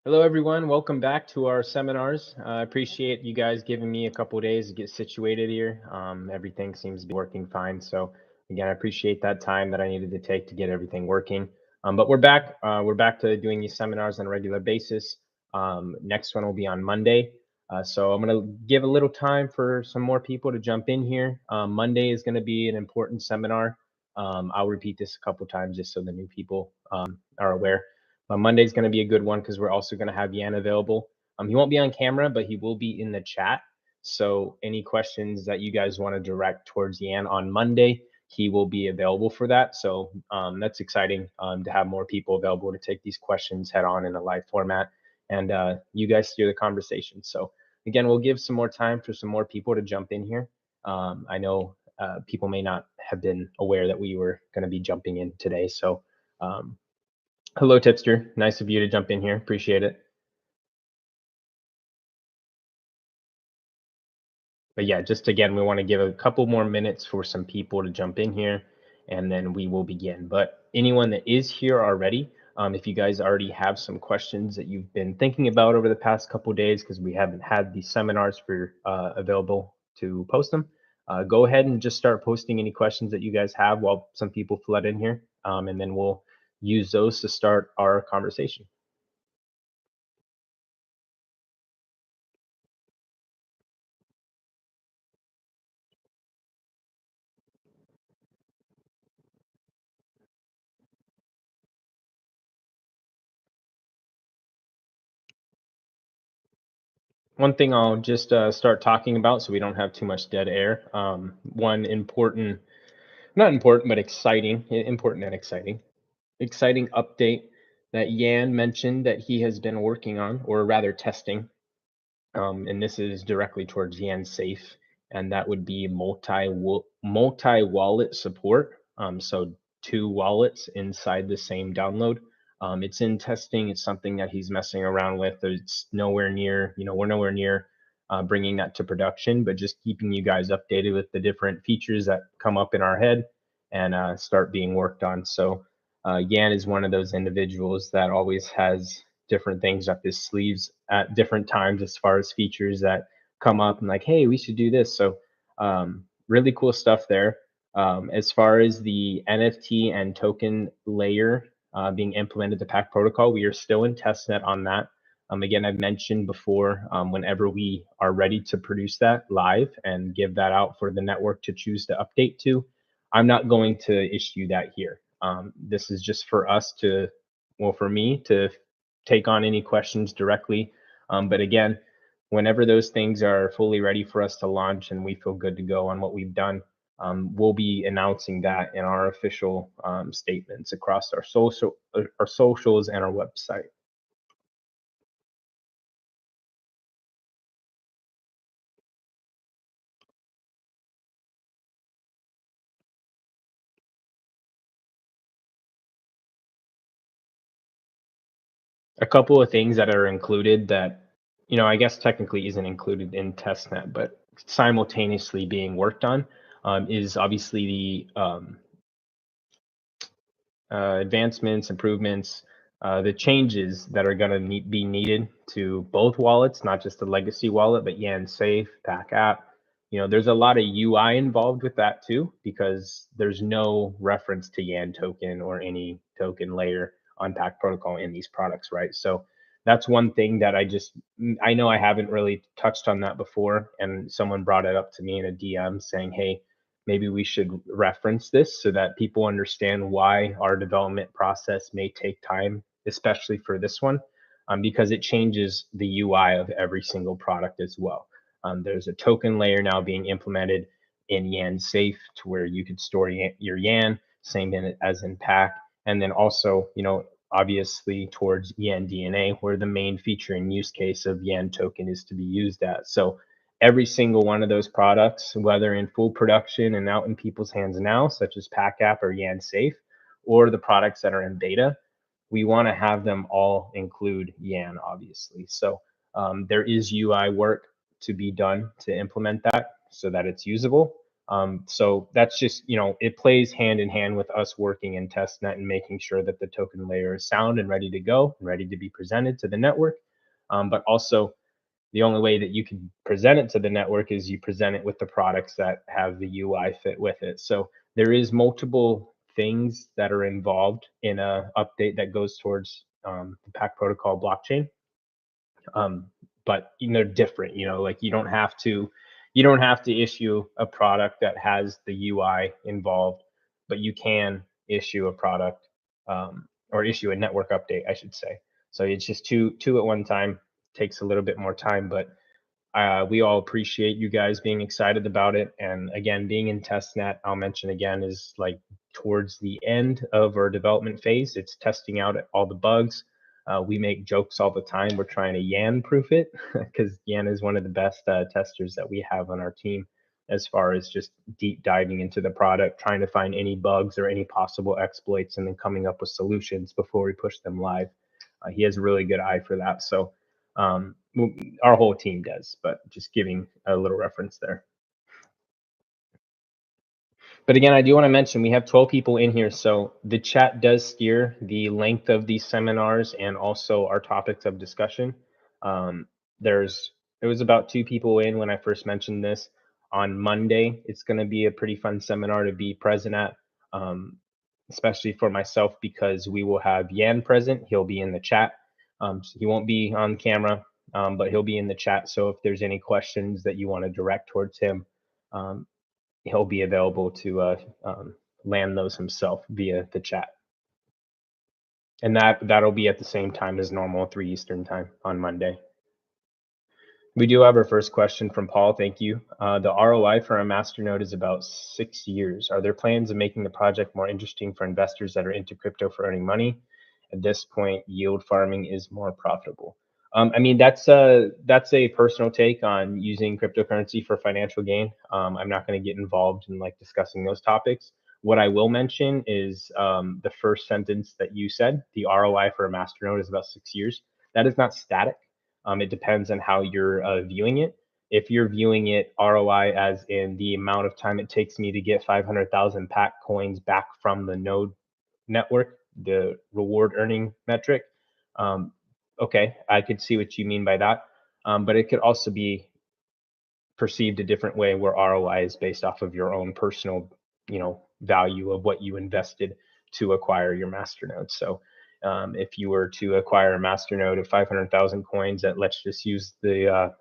Hello, everyone. Welcome back to our seminars. I appreciate you guys giving me a couple days to get situated here. Everything seems to be working fine. So again, I appreciate that time that I needed to take to get everything working. But we're back. We're back to doing these seminars on a regular basis. Next one will be on Monday. So I'm going to give a little time for some more people to jump in here. Monday is going to be an important seminar. I'll repeat this a couple times just so the new people are aware. Monday's going to be a good one because we're also going to have Yan available. He won't be on camera, but he will be in the chat. So any questions that you guys want to direct towards Yan on Monday, he will be available for that. So that's exciting to have more people available to take these questions head on in a live format. And you guys steer the conversation. So again, we'll give some more time for some more people to jump in here. I know people may not have been aware that we were going to be jumping in today. So hello, Tipster. Nice of you to jump in here. Appreciate it. But yeah, just again, we want to give a couple more minutes for some people to jump in here, and then we will begin. But anyone that is here already, if you guys already have some questions that you've been thinking about over the past couple days, because we haven't had these seminars for available to post them, go ahead and just start posting any questions that you guys have while some people flood in here, and then we'll use those to start our conversation. One thing I'll just start talking about so we don't have too much dead air. One important, not important, but exciting, important and exciting update that Yan mentioned that he has been working on, or rather testing, and this is directly towards Yan Safe, and that would be multi-wallet support. So two wallets inside the same download. It's in testing. It's something that he's messing around with. It's nowhere near, we're nowhere near bringing that to production, but just keeping you guys updated with the different features that come up in our head and start being worked on. So Yan is one of those individuals that always has different things up his sleeves at different times as far as features that come up and like, hey, we should do this. So really cool stuff there. As far as the NFT and token layer being implemented to Pack Protocol, we are still in testnet on that. Again, I've mentioned before, whenever we are ready to produce that live and give that out for the network to choose to update to, I'm not going to issue that here. This is just for us to, well, for me to take on any questions directly. But again, whenever those things are fully ready for us to launch and we feel good to go on what we've done, we'll be announcing that in our official statements across our socials and our website. A couple of things that are included that, I guess technically isn't included in testnet, but simultaneously being worked on is obviously the advancements, improvements, the changes that are going to be needed to both wallets, not just the legacy wallet, but Yan Safe, Pack App. There's a lot of UI involved with that too, because there's no reference to Yan token or any token layer on Pack Protocol in these products, right? So that's one thing that I know I haven't really touched on that before, and someone brought it up to me in a DM saying, hey, maybe we should reference this so that people understand why our development process may take time, especially for this one, because it changes the UI of every single product as well. There's a token layer now being implemented in Yan Safe to where you could store your Yan, same as in Pack. And then also, obviously towards Yan DNA, where the main feature and use case of Yan token is to be used at. So every single one of those products, whether in full production and out in people's hands now, such as Pack App or Yan Safe, or the products that are in beta, we want to have them all include Yan, obviously. So there is UI work to be done to implement that so that it's usable. So that's just, it plays hand in hand with us working in testnet and making sure that the token layer is sound and ready to go, ready to be presented to the network. But also, the only way that you can present it to the network is you present it with the products that have the UI fit with it. So there is multiple things that are involved in a update that goes towards the Pack protocol blockchain. um, but they're different. Like you don't have to issue a product that has the UI involved, but you can issue a product, or issue a network update, I should say. So it's just two at one time. Takes a little bit more time, but we all appreciate you guys being excited about it. And again, being in testnet, I'll mention again, is like towards the end of our development phase. It's testing out all the bugs. We make jokes all the time. We're trying to Yan proof it because Yan is one of the best testers that we have on our team as far as just deep diving into the product, trying to find any bugs or any possible exploits, and then coming up with solutions before we push them live. He has a really good eye for that. So um, our whole team does, but just giving a little reference there. But again, I do want to mention we have 12 people in here, so the chat does steer the length of these seminars and also our topics of discussion. Um, there was about 2 people in when I first mentioned this. On Monday, it's going to be a pretty fun seminar to be present at, especially for myself, because we will have Yan present. He'll be in the chat. So he won't be on camera, but he'll be in the chat. So if there's any questions that you want to direct towards him, um, he'll be available to land those himself via the chat. And that'll be at the same time as normal, 3 Eastern time on Monday. We do have our first question from Paul. Thank you. The ROI for a masternode is about 6 years. Are there plans of making the project more interesting for investors that are into crypto for earning money? At this point, yield farming is more profitable. I mean, that's a personal take on using cryptocurrency for financial gain. I'm not going to get involved in like discussing those topics. What I will mention is the first sentence that you said. The ROI for a masternode is about 6 years. That is not static. It depends on how you're viewing it. If you're viewing it ROI as in the amount of time it takes me to get 500,000 pack coins back from the node network, the reward earning metric, okay, I could see what you mean by that. But it could also be perceived a different way where ROI is based off of your own personal, value of what you invested to acquire your masternode. So if you were to acquire a masternode of 500,000 coins at, let's just use the,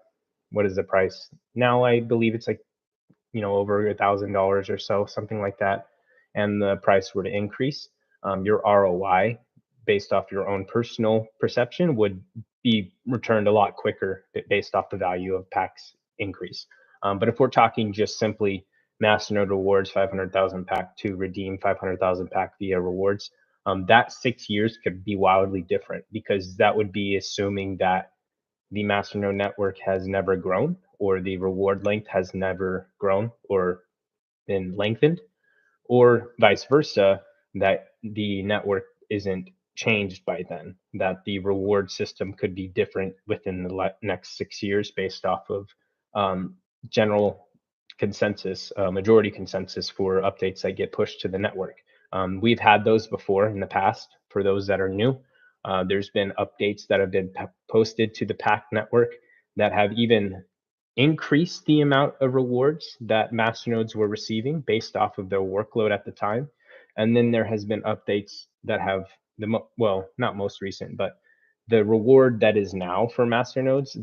what is the price now? I believe it's like, over $1,000 or so, something like that. And the price were to increase, your ROI based off your own personal perception would be returned a lot quicker based off the value of packs increase. But if we're talking just simply masternode rewards, 500,000 pack to redeem 500,000 pack via rewards, that 6 years could be wildly different, because that would be assuming that the masternode network has never grown, or the reward length has never grown or been lengthened, or vice versa, that the network isn't changed by then, that the reward system could be different within the next 6 years based off of general consensus, majority consensus for updates that get pushed to the network. We've had those before in the past. For those that are new, there's been updates that have been posted to the PAC network that have even increased the amount of rewards that masternodes were receiving based off of their workload at the time. And then there has been updates that have well, not most recent, but the reward that is now for masternodes,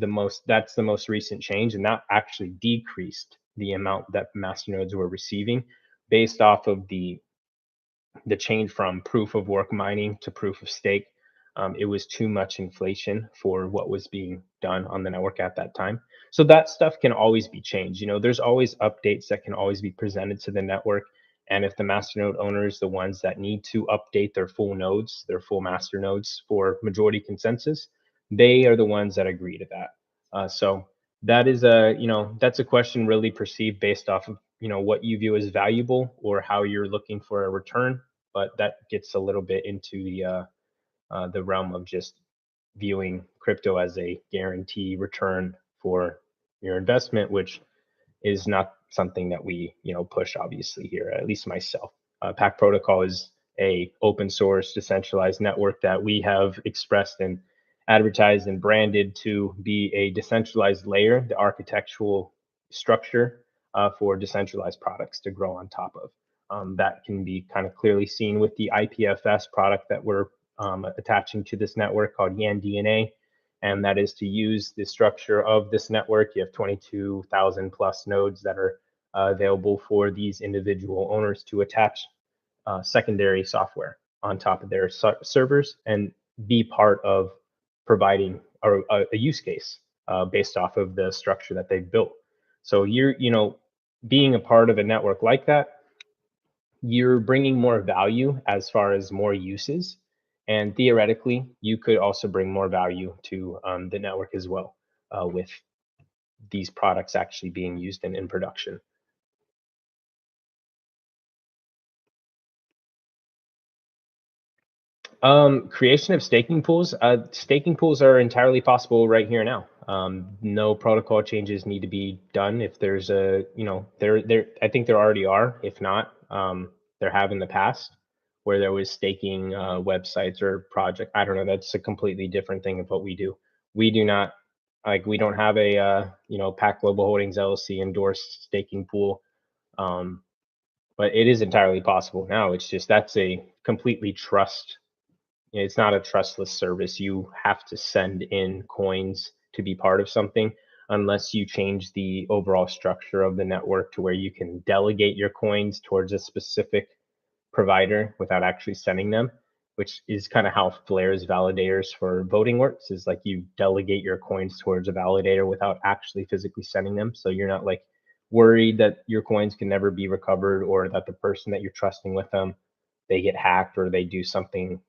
that's the most recent change, and that actually decreased the amount that masternodes were receiving based off of the change from proof of work mining to proof of stake. It was too much inflation for what was being done on the network at that time. So that stuff can always be changed. There's always updates that can always be presented to the network. And if the masternode owners, the ones that need to update their full nodes, their full masternodes for majority consensus, they are the ones that agree to that. So that is that's a question really perceived based off of, what you view as valuable or how you're looking for a return. But that gets a little bit into the realm of just viewing crypto as a guarantee return for your investment, which is not something that we push obviously here, at least myself. Pack protocol is a open source decentralized network that we have expressed and advertised and branded to be a decentralized layer, the architectural structure for decentralized products to grow on top of. That can be kind of clearly seen with the IPFS product that we're attaching to this network called YANDNA, and that is to use the structure of this network. You have 22,000 plus nodes that are available for these individual owners to attach secondary software on top of their servers and be part of providing a use case based off of the structure that they've built. So being a part of a network like that, you're bringing more value as far as more uses. And theoretically, you could also bring more value to the network as well with these products actually being used in production. Creation of staking pools. Staking pools are entirely possible right here now. No protocol changes need to be done. If there's I think there already are. If not, there have in the past where there was staking websites or project. I don't know. That's a completely different thing of what we do. We do not we don't have a Pack Global Holdings LLC endorsed staking pool. But it is entirely possible now. It's just that's a completely it's not a trustless service. You have to send in coins to be part of something unless you change the overall structure of the network to where you can delegate your coins towards a specific provider without actually sending them, which is kind of how Flare's validators for voting works, is like you delegate your coins towards a validator without actually physically sending them. So you're not like worried that your coins can never be recovered or that the person that you're trusting with them, they get hacked or they do something,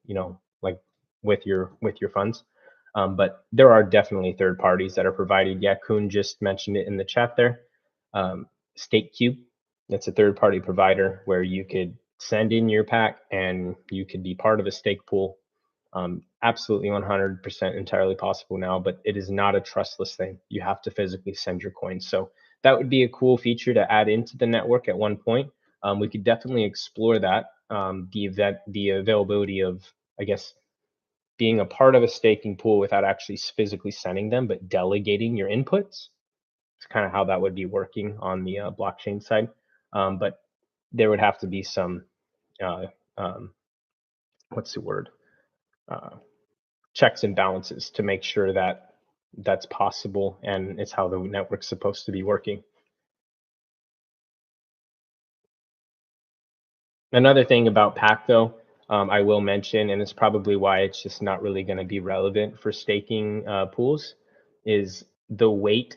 like with your funds. But there are definitely third parties that are provided. Yeah, Kuhn just mentioned it in the chat there. StakeCube, that's a third party provider where you could send in your pack and you could be part of a stake pool. Absolutely 100% entirely possible now, but it is not a trustless thing. You have to physically send your coins. So that would be a cool feature to add into the network at one point. We could definitely explore that. The availability of, I guess, being a part of a staking pool without actually physically sending them, but delegating your inputs. It's kind of how that would be working on the blockchain side. But there would have to be some, what's the word? Checks and balances to make sure that that's possible and it's how the network's supposed to be working. Another thing about Pack, though, I will mention, and it's probably why it's just not really going to be relevant for staking pools, is the weight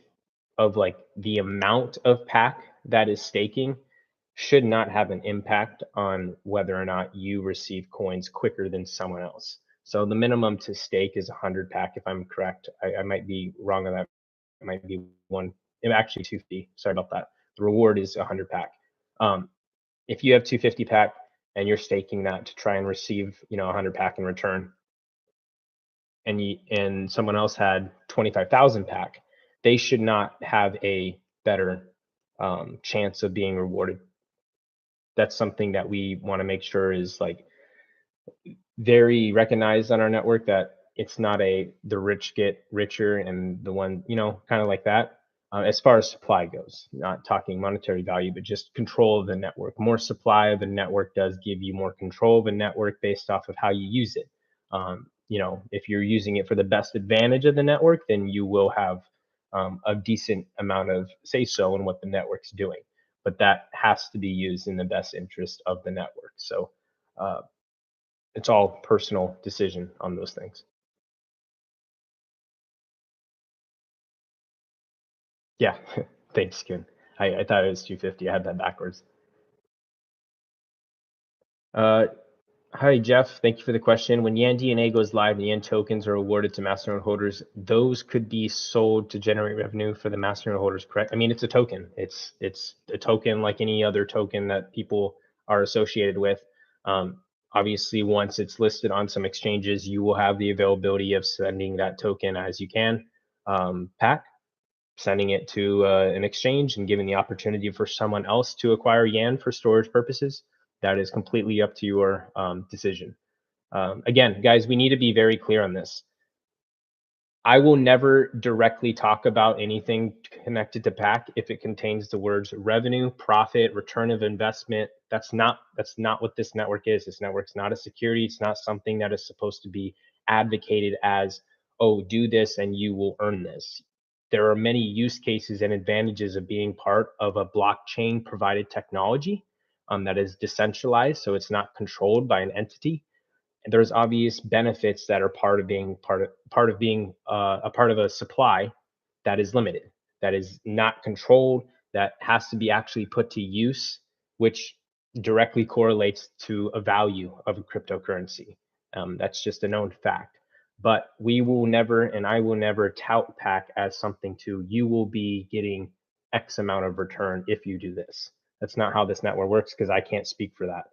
of like the amount of Pack that is staking should not have an impact on whether or not you receive coins quicker than someone else. So the minimum to stake is 100 Pack, if I'm correct. I might be wrong on that. It might be actually 250. Sorry about that. The reward is 100 Pack. If you have 250 Pack and you're staking that to try and receive 100 Pack in return, and someone else had 25,000 Pack, they should not have a better chance of being rewarded. That's something that we want to make sure is like very recognized on our network, that it's not the rich get richer and the one, kind of like that. As far as supply goes, not talking monetary value, but just control of the network. More supply of the network does give you more control of the network based off of how you use it. If you're using it for the best advantage of the network, then you will have a decent amount of say so in what the network's doing. But that has to be used in the best interest of the network. So it's all personal decision on those things. Yeah, thanks, Ken. I thought it was 250. I had that backwards. Uh, Hi, Jeff. Thank you for the question. When YANDNA goes live and YAN tokens are awarded to masternode holders, those could be sold to generate revenue for the masternode holders, correct? I mean, it's a token. It's a token like any other token that people are associated with. Obviously, once it's listed on some exchanges, you will have the availability of sending that token as you can. Pack. sending it to an exchange and giving the opportunity for someone else to acquire YAN for storage purposes, that is completely up to your decision. Again, guys, we need to be very clear on this. I will never directly talk about anything connected to PAC if it contains the words revenue, profit, return of investment. That's not what this network is. This network's not a security. It's not something that is supposed to be advocated as, oh, do this and you will earn this. There are many use cases and advantages of being part of a blockchain provided technology that is decentralized, so it's not controlled by an entity. There's obvious benefits that are part of being a part of a supply that is limited, that is not controlled, that has to be actually put to use, which directly correlates to a value of a cryptocurrency. That's just a known fact. But we will never, and I will never tout PAC as something to, you will be getting X amount of return if you do this. That's not how this network works, because I can't speak for that.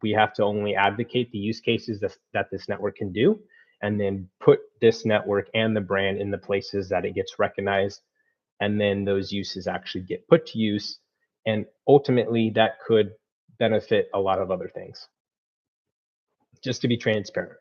We have to only advocate the use cases that this network can do, and then put this network and the brand in the places that it gets recognized, and then those uses actually get put to use, and ultimately that could benefit a lot of other things. Just to be transparent.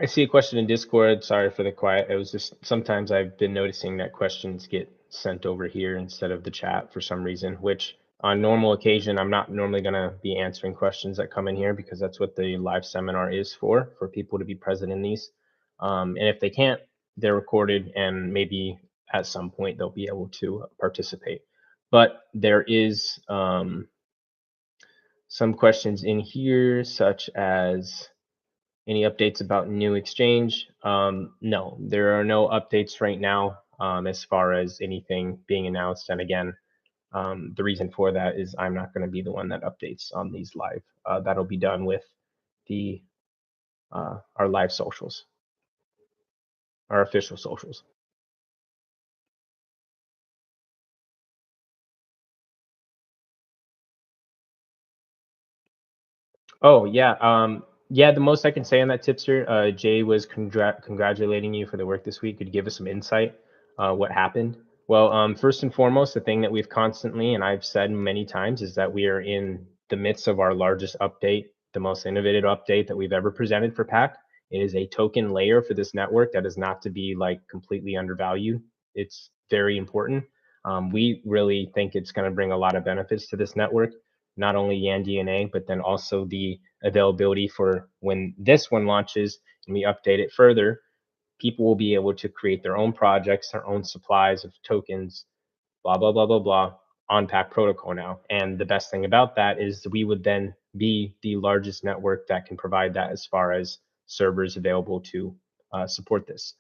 I see a question in Discord. Sorry for the quiet. It was just sometimes I've been noticing that questions get sent over here instead of the chat for some reason, which on normal occasion, I'm not normally going to be answering questions that come in here, because that's what the live seminar is for people to be present in these. And if they can't, they're recorded, and maybe at some point they'll be able to participate. But there is some questions in here, such as, any updates about new exchange? No, there are no updates right now as far as anything being announced. And again, the reason for that is I'm not going to be the one that updates on these live. That'll be done with the our live socials, our official socials. Oh yeah, yeah. The most I can say on that, tipster, Jay was congratulating you for the work this week. Could you give us some insight? What happened? Well, first and foremost, the thing that we've constantly, and I've said many times, is that we are in the midst of our largest update, the most innovative update that we've ever presented for PAC. It is a token layer for this network that is not to be like completely undervalued. It's very important. We really think it's going to bring a lot of benefits to this network, not only Yan DNA, but then also the availability for when this one launches and we update it further, people will be able to create their own projects, their own supplies of tokens, blah, blah, blah, blah, blah, on PAC protocol now. And the best thing about that is we would then be the largest network that can provide that as far as servers available to support this.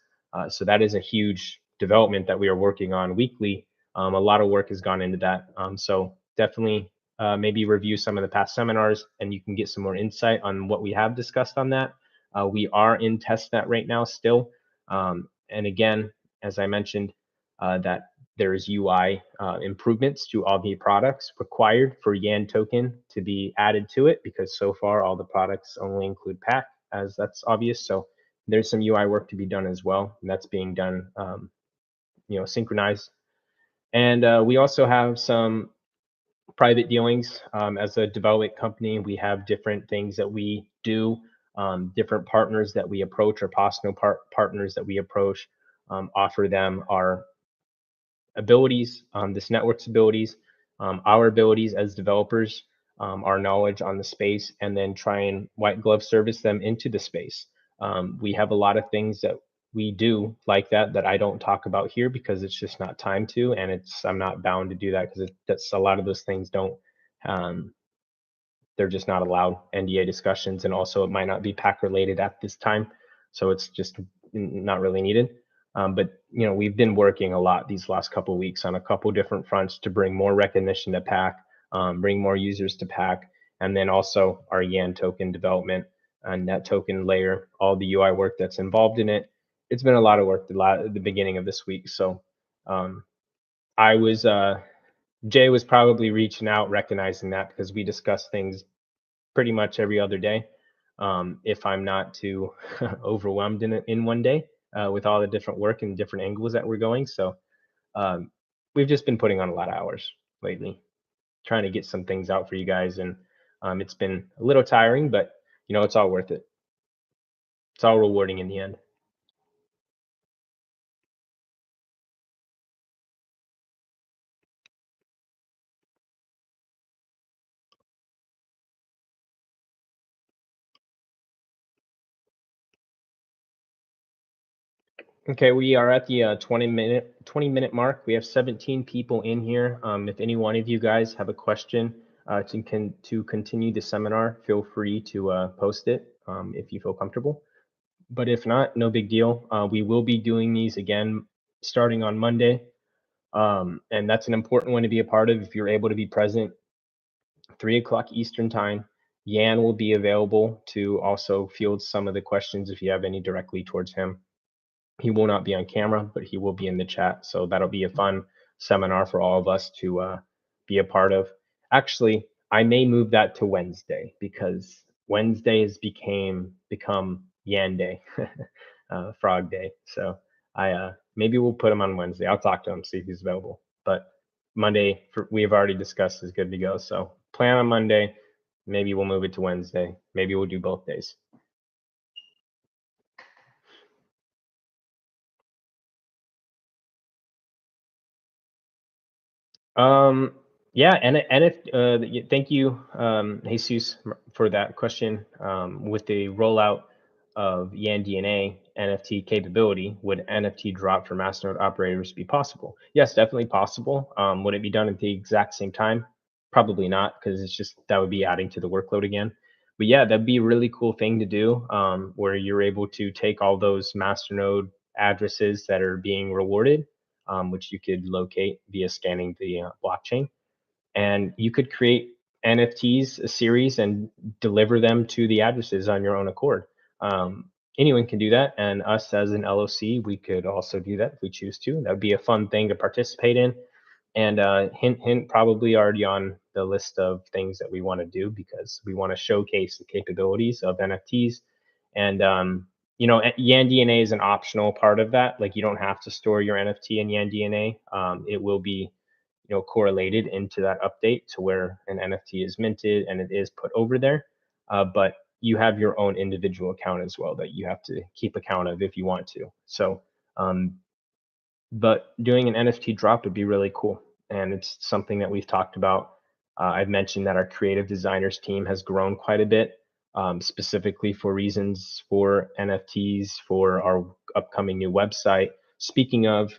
So that is a huge development that we are working on weekly. A lot of work has gone into that. So definitely maybe review some of the past seminars, and you can get some more insight on what we have discussed on that. We are in testnet right now still. And again, as I mentioned, that there is UI improvements to all the products required for Yan token to be added to it, because so far all the products only include PAC, as that's obvious. So there's some UI work to be done as well, and that's being done, synchronized. And we also have some private dealings. As a development company, we have different things that we do, different partners that we approach, or possible partners that we approach, offer them our abilities, this network's abilities, our abilities as developers, our knowledge on the space, and then try and white glove service them into the space. We have a lot of things that we do like that I don't talk about here, because it's just not time to, and I'm not bound to do that, because that's a lot of those things don't, they're just not allowed NDA discussions, and also it might not be PAC related at this time, so it's just not really needed. But we've been working a lot these last couple of weeks on a couple different fronts to bring more recognition to Pack, bring more users to Pack, and then also our Yan token development and that token layer, all the UI work that's involved in it. It's been a lot of work at the beginning of this week. So um, I was Jay was probably reaching out, recognizing that because we discuss things pretty much every other day. If I'm not too overwhelmed in one day with all the different work and different angles that we're going. So um, we've just been putting on a lot of hours lately, trying to get some things out for you guys. And it's been a little tiring, but it's all worth it. It's all rewarding in the end. Okay, we are at the 20-minute mark. We have 17 people in here. If any one of you guys have a question to continue the seminar, feel free to post it if you feel comfortable. But if not, no big deal. We will be doing these again starting on Monday, and that's an important one to be a part of. If you're able to be present, 3 o'clock Eastern time. Yan will be available to also field some of the questions if you have any directly towards him. He will not be on camera, but he will be in the chat. So that'll be a fun seminar for all of us to be a part of. Actually, I may move that to Wednesday because Wednesday has become Yan Day, Frog Day. So I maybe we'll put him on Wednesday. I'll talk to him, see if he's available. But Monday, we have already discussed, is good to go. So plan on Monday. Maybe we'll move it to Wednesday. Maybe we'll do both days. Yeah, and if thank you, Jesus, for that question. With the rollout of Yan DNA NFT capability, would NFT drop for masternode operators be possible? Yes, definitely possible. Would it be done at the exact same time? Probably not, because it's just that would be adding to the workload again. But yeah, that'd be a really cool thing to do, where you're able to take all those masternode addresses that are being rewarded, which you could locate via scanning the blockchain. And you could create NFTs, a series, and deliver them to the addresses on your own accord. Anyone can do that. And us as an LOC, we could also do that if we choose to. That would be a fun thing to participate in. And hint, probably already on the list of things that we want to do because we want to showcase the capabilities of NFTs. And Yan DNA is an optional part of that. Like, you don't have to store your NFT in Yan DNA. It will be correlated into that update to where an NFT is minted and it is put over there. But you have your own individual account as well that you have to keep account of if you want to. So but doing an NFT drop would be really cool. And it's something that we've talked about. I've mentioned that our creative designers team has grown quite a bit, specifically for reasons for NFTs, for our upcoming new website. Speaking of,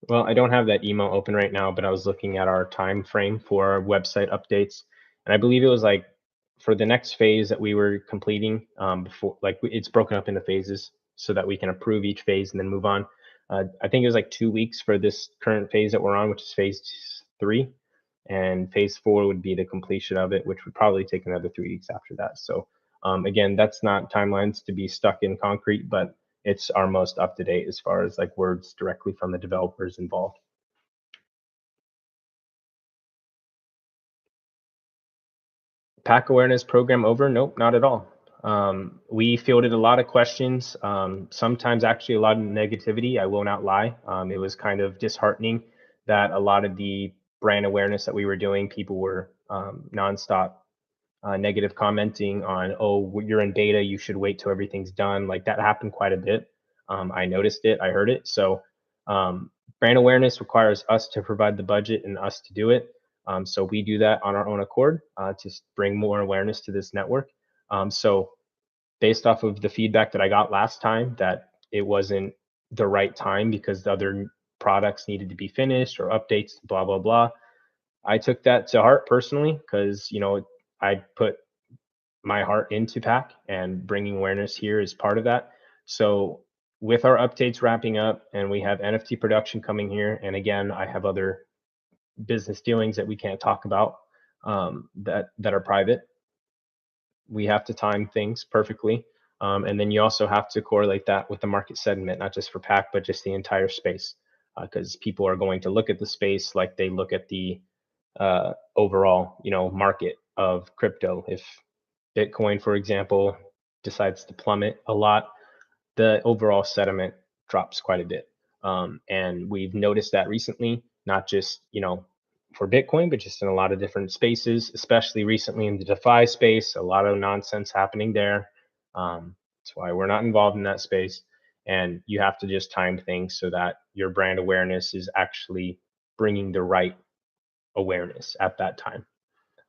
well, I don't have that email open right now, but I was looking at our time frame for our website updates, and I believe it was like for the next phase that we were completing before, like it's broken up into phases so that we can approve each phase and then move on. I think it was like 2 weeks for this current phase that we're on, which is phase 3, and phase 4 would be the completion of it, which would probably take another 3 weeks after that. So again, that's not timelines to be stuck in concrete, but it's our most up to date as far as like words directly from the developers involved. Pack awareness program over? Nope, not at all. We fielded a lot of questions, sometimes actually a lot of negativity. I will not lie. It was kind of disheartening that a lot of the brand awareness that we were doing, people were nonstop negative commenting on, oh, you're in beta, you should wait till everything's done. Like, that happened quite a bit. I noticed it, I heard it. So brand awareness requires us to provide the budget and us to do it. So we do that on our own accord to bring more awareness to this network. So based off of the feedback that I got last time, that it wasn't the right time because the other products needed to be finished or updates, blah, blah, blah. I took that to heart personally because, I put my heart into Pack, and bringing awareness here is part of that. So with our updates wrapping up and we have NFT production coming here, and again, I have other business dealings that we can't talk about, that are private. We have to time things perfectly. And then you also have to correlate that with the market sentiment, not just for PAC, but just the entire space, because people are going to look at the space like they look at the overall, market of crypto. If Bitcoin, for example, decides to plummet a lot, the overall sentiment drops quite a bit. And we've noticed that recently, not just, for Bitcoin, but just in a lot of different spaces, especially recently in the DeFi space, a lot of nonsense happening there. That's why we're not involved in that space. And you have to just time things so that your brand awareness is actually bringing the right awareness at that time.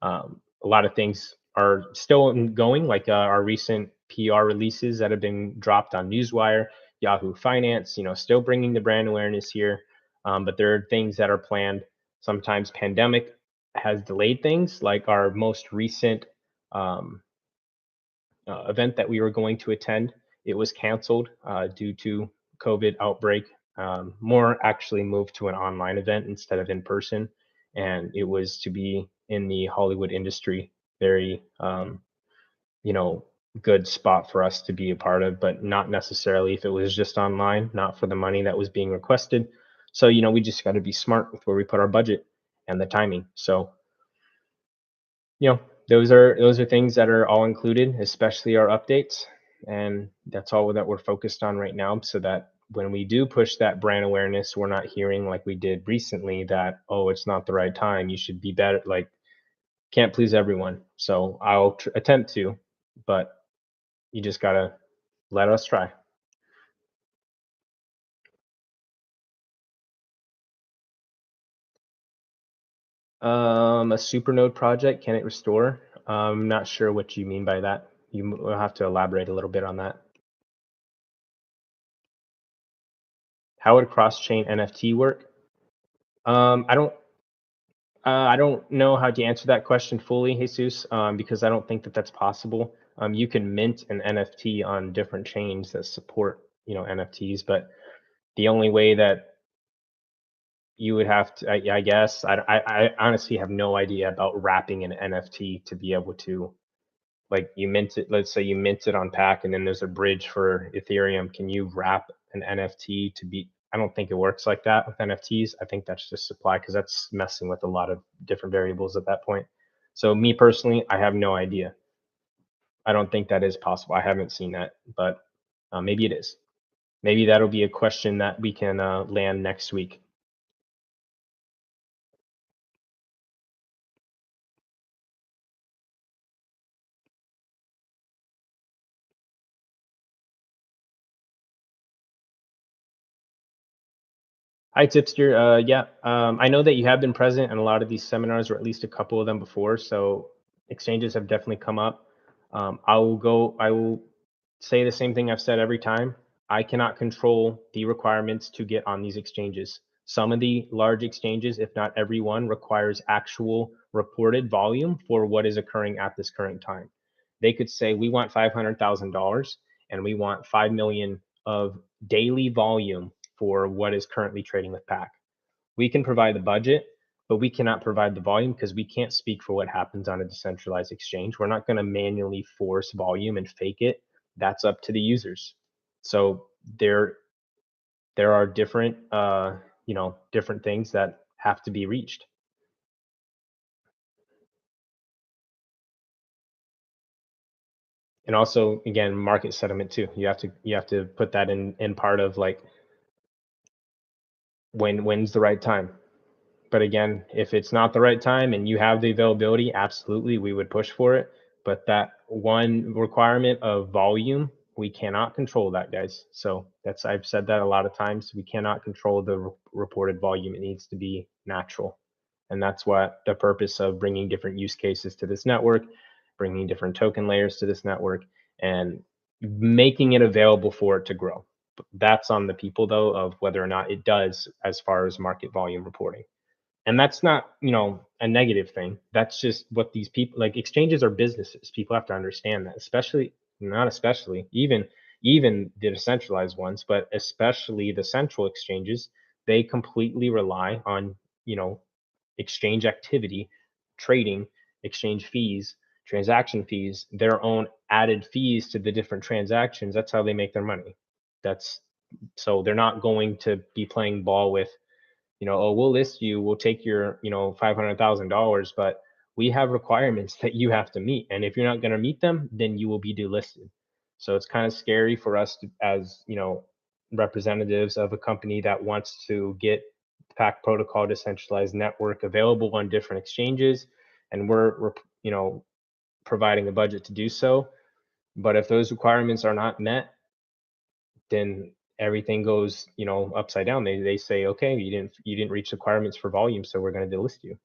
A lot of things are still going, like our recent PR releases that have been dropped on Newswire, Yahoo Finance, still bringing the brand awareness here. But there are things that are planned. Sometimes pandemic has delayed things, like our most recent um, event that we were going to attend. It was canceled due to COVID outbreak. More actually moved to an online event instead of in person, and it was to be in the Hollywood industry. Very, good spot for us to be a part of, but not necessarily if it was just online, not for the money that was being requested. So, we just got to be smart with where we put our budget and the timing. So, you know, those are things that are all included, especially our updates, and that's all that we're focused on right now, so that when we do push that brand awareness, we're not hearing like we did recently that, oh, it's not the right time, you should be better. Like, can't please everyone. So I'll attempt to, but you just gotta let us try. A supernode project, can it restore? I'm not sure what you mean by that. You will have to elaborate a little bit on that. How would cross-chain NFT work? I don't know how to answer that question fully, Jesus, because I don't think that that's possible. You can mint an NFT on different chains that support, NFTs, but the only way that you would have to, I guess, I honestly have no idea about wrapping an NFT to be able to, like, you mint it. Let's say you mint it on Pack, and then there's a bridge for Ethereum. Can you wrap an NFT to be? I don't think it works like that with NFTs. I think that's just supply, because that's messing with a lot of different variables at that point. So me personally, I have no idea. I don't think that is possible. I haven't seen that, but maybe it is. Maybe that'll be a question that we can land next week. Hi, Tipster. Yeah, I know that you have been present in a lot of these seminars, or at least a couple of them before. So exchanges have definitely come up. I will say the same thing I've said every time. I cannot control the requirements to get on these exchanges. Some of the large exchanges, if not every one, requires actual reported volume for what is occurring at this current time. They could say, we want $500,000 and we want 5 million of daily volume for what is currently trading with PAC. We can provide the budget, but we cannot provide the volume because we can't speak for what happens on a decentralized exchange. We're not going to manually force volume and fake it. That's up to the users. So there are different different things that have to be reached. And also, again, market sentiment too. You have to put that in part of, like, when's the right time. But again, if it's not the right time and you have the availability, absolutely, we would push for it. But that one requirement of volume, we cannot control that, guys. So I've said that a lot of times. We cannot control the reported volume. It needs to be natural. And that's what the purpose of bringing different use cases to this network, bringing different token layers to this network, and making it available for it to grow. That's on the people, though, of whether or not it does as far as market volume reporting. And that's not, a negative thing. That's just what these people, like, exchanges are businesses. People have to understand that, especially, not especially, even even the decentralized ones, but especially the central exchanges, they completely rely on, you know, exchange activity, trading, exchange fees, transaction fees, their own added fees to the different transactions. That's how they make their money. That's so they're not going to be playing ball with, oh, we'll list you, we'll take your, $500,000, but we have requirements that you have to meet. And if you're not going to meet them, then you will be delisted. So it's kind of scary for us to, as, representatives of a company that wants to get Pack Protocol decentralized network available on different exchanges. And we're providing a budget to do so. But if those requirements are not met, then everything goes, upside down. They say, okay, you didn't reach requirements for volume, so we're going to delist you.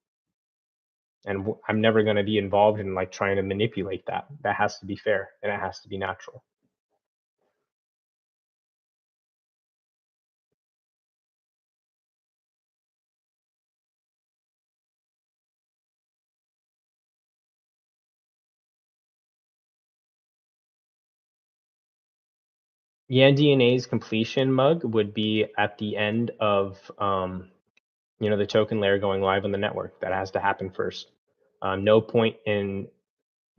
And I'm never going to be involved in like trying to manipulate that. That has to be fair and it has to be natural. Yan DNA's completion mug would be at the end of the token layer going live on the network. That has to happen first. No point in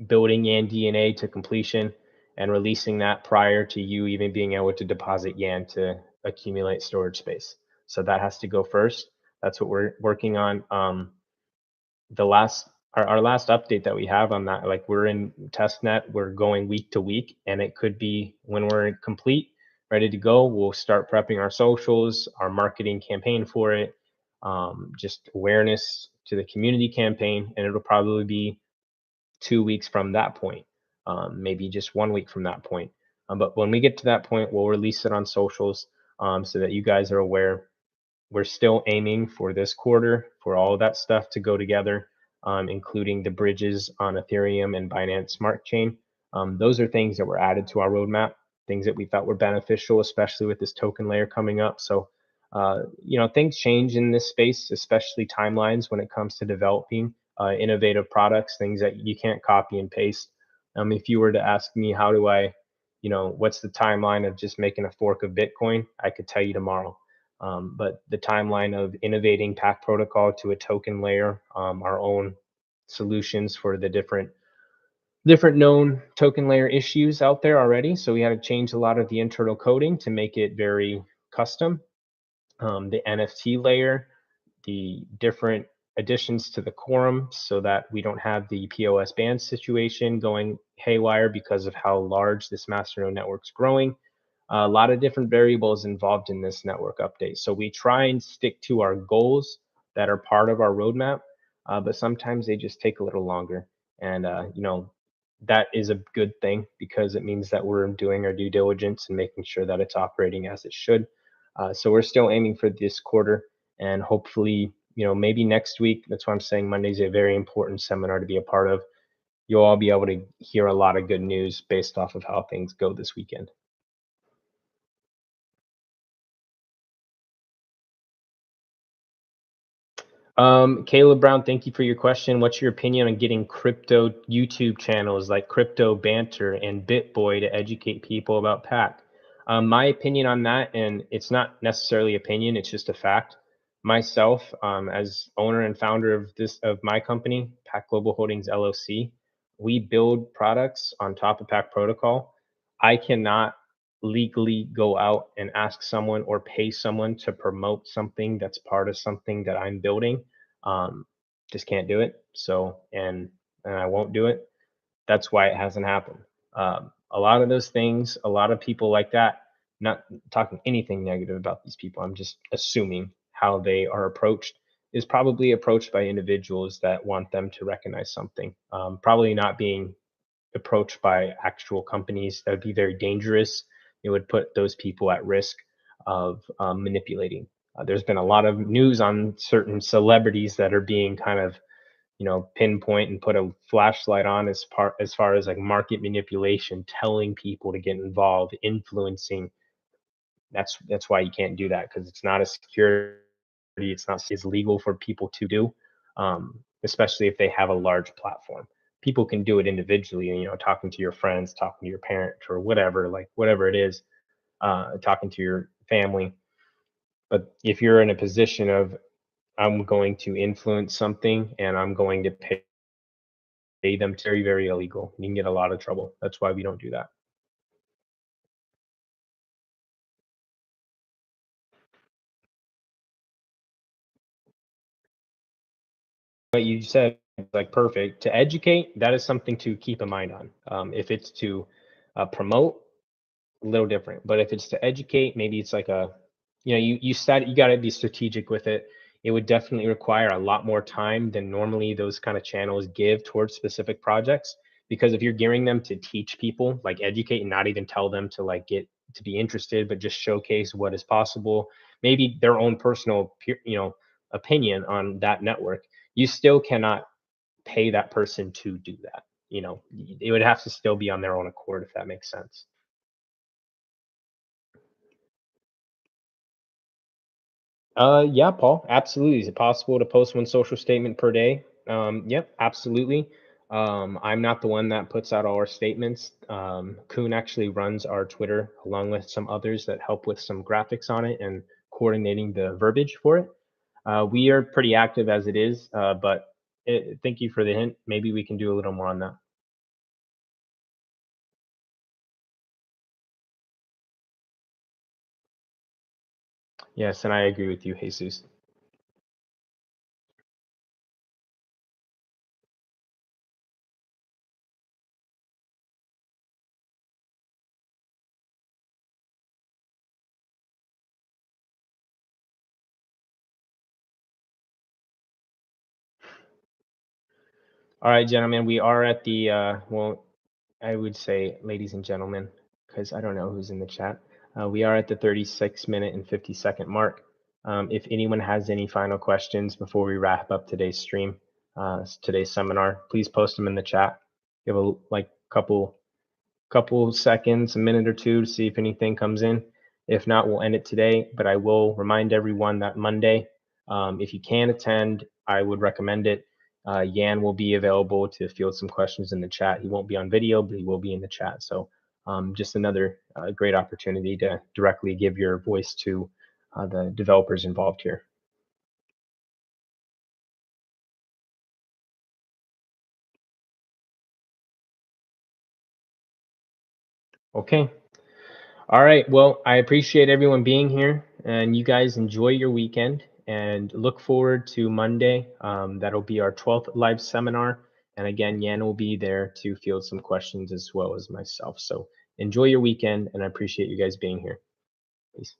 building Yan DNA to completion and releasing that prior to you even being able to deposit Yan to accumulate storage space. So that has to go first. That's what we're working on. The last our last update that we have on that, like we're in test net, we're going week to week, and it could be when we're complete, ready to go, we'll start prepping our socials, our marketing campaign for it, just awareness to the community campaign, and it'll probably be 2 weeks from that point, maybe just 1 week from that point. But when we get to that point, we'll release it on socials, so that you guys are aware. We're still aiming for this quarter for all of that stuff to go together, including the bridges on Ethereum and Binance Smart Chain. Those are things that were added to our roadmap, things that we thought were beneficial, especially with this token layer coming up. So, things change in this space, especially timelines when it comes to developing innovative products, things that you can't copy and paste. If you were to ask me, how do I, what's the timeline of just making a fork of Bitcoin? I could tell you tomorrow. But the timeline of innovating Pack Protocol to a token layer, our own solutions for the different known token layer issues out there already. So we had to change a lot of the internal coding to make it very custom. The NFT layer, the different additions to the quorum so that we don't have the POS ban situation going haywire because of how large this masternode network's growing. A lot of different variables involved in this network update. So we try and stick to our goals that are part of our roadmap, but sometimes they just take a little longer. And, that is a good thing because it means that we're doing our due diligence and making sure that it's operating as it should. So we're still aiming for this quarter, and hopefully, maybe next week. That's why I'm saying Monday's a very important seminar to be a part of. You'll all be able to hear a lot of good news based off of how things go this weekend. Caleb Brown, thank you for your question. What's your opinion on getting crypto YouTube channels like Crypto Banter and BitBoy to educate people about PAC? My opinion on that, and it's not necessarily opinion, it's just a fact. Myself, as owner and founder of my company, PAC Global Holdings LLC, we build products on top of PAC Protocol. I cannot legally go out and ask someone or pay someone to promote something that's part of something that I'm building. um, just can't do it. So, and I won't do it. That's why it hasn't happened. A lot of those things, a lot of people like that. Not talking anything negative about these people. I'm just assuming how they are approached is probably approached by individuals that want them to recognize something. Probably not being approached by actual companies. That would be very dangerous. It would put those people at risk of manipulating. There's been a lot of news on certain celebrities that are being kind of, pinpoint and put a flashlight on as far as like market manipulation, telling people to get involved, influencing. That's why you can't do that, because it's not a security. It's not is legal for people to do, especially if they have a large platform. people can do it individually, talking to your friends, talking to your parent, or whatever, like whatever it is, talking to your family. But if you're in a position of, I'm going to influence something and I'm going to pay them, it's very, very illegal. You can get a lot of trouble. That's why we don't do that. What you said is like perfect. To educate, that is something to keep in mind on. If it's to promote, a little different. But if it's to educate, maybe it's like a, you got to be strategic with it. It would definitely require a lot more time than normally those kind of channels give towards specific projects. Because if you're gearing them to teach people, like educate, and not even tell them to like get to be interested, but just showcase what is possible, maybe their own personal, opinion on that network, you still cannot pay that person to do that. It would have to still be on their own accord, if that makes sense. Yeah, Paul, absolutely. Is it possible to post one social statement per day? Yep, absolutely. I'm not the one that puts out all our statements. Kuhn actually runs our Twitter along with some others that help with some graphics on it and coordinating the verbiage for it. We are pretty active as it is, but thank you for the hint. Maybe we can do a little more on that. Yes, and I agree with you, Jesus. All right, gentlemen, we are at the well, I would say, ladies and gentlemen, because I don't know who's in the chat. We are at the 36-minute and 50-second mark. If anyone has any final questions before we wrap up today's stream, today's seminar, please post them in the chat. Give a like couple seconds, a minute or two to see if anything comes in. If not, we'll end it today. But I will remind everyone that Monday, if you can attend, I would recommend it. Yan will be available to field some questions in the chat. He won't be on video, but he will be in the chat. So just another great opportunity to directly give your voice to the developers involved here. Okay. All right. Well, I appreciate everyone being here, and you guys enjoy your weekend and look forward to Monday. That'll be our 12th live seminar. And again, Yan will be there to field some questions as well as myself. So enjoy your weekend, and I appreciate you guys being here. Peace.